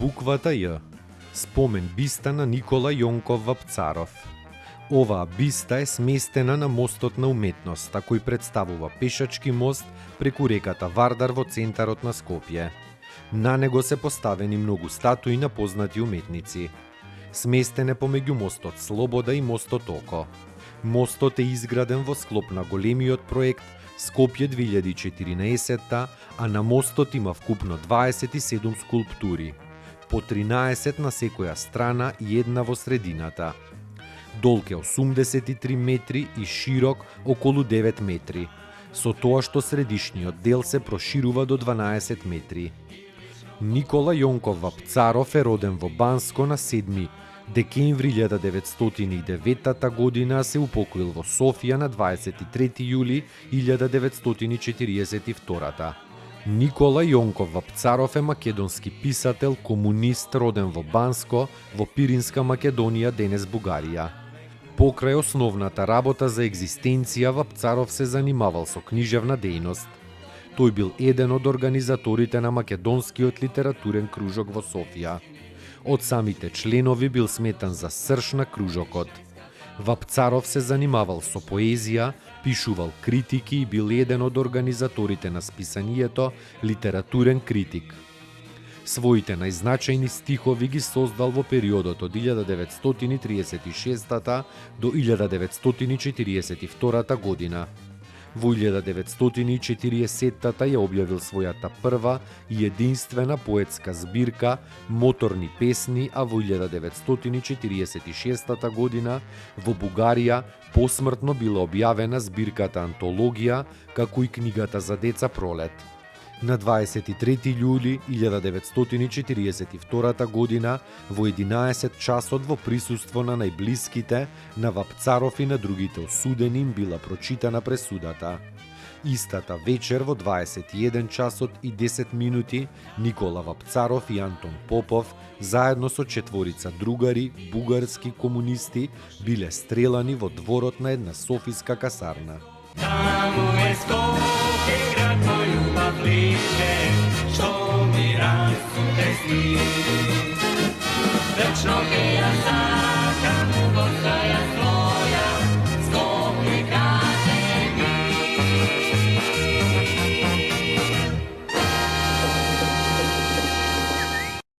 буквата Ј. Спомен биста на Никола Јонков Вапцаров. Оваа биста е сместена на мостот на уметноста, кој представува пешачки мост преку реката Вардар во центарот на Скопје. На него се поставени многу статуи на познати уметници. Сместен е помеѓу мостот Слобода и мостот Око. Мостот е изграден во склоп на големиот проект Скопје 2014, а на мостот има вкупно 27 скулптури, по 13 на секоја страна и една во средината. Долг е 83 метри и широк околу 9 метри, со тоа што средишниот дел се проширува до 12 метри. Никола Јонков Вапцаров е роден во Банско на 7 декември 1909 година, се упокоил во Софија на 23 јули 1942. Никола Јонков Вапцаров е македонски писател, комунист, роден во Банско, во Пиринска Македонија, денес Бугарија. Покрај основната работа за екзистенција, Вапцаров се занимавал со книжевна дејност. Тој бил еден од организаторите на македонскиот литературен кружок во Софија. Од самите членови бил сметан за срж на кружокот. Вапцаров се занимавал со поезија, пишувал критики и бил еден од организаторите на списанието Литературен критик. Своите најзначајни стихови ги создал во периодот од 1936 до 1942 година. Во 1940 ја објавил својата прва и единствена поетска збирка Моторни песни, а во 1946 година во Бугарија посмртно била објавена збирката Антологија, како и книгата за деца Пролет. На 23 јули 1942 година во 11 часот во присуство на најблиските на Вапцаров и на другите осудени им била прочитана пресудата. Истата вечер во 21 часот и 10 минути Никола Вапцаров и Антон Попов заедно со четворица другари, бугарски комунисти, биле стрелани во дворот на една софиска касарна. Таму е Скопје, град мој љубав лише, што ми расу тесни. Вечно ќе ја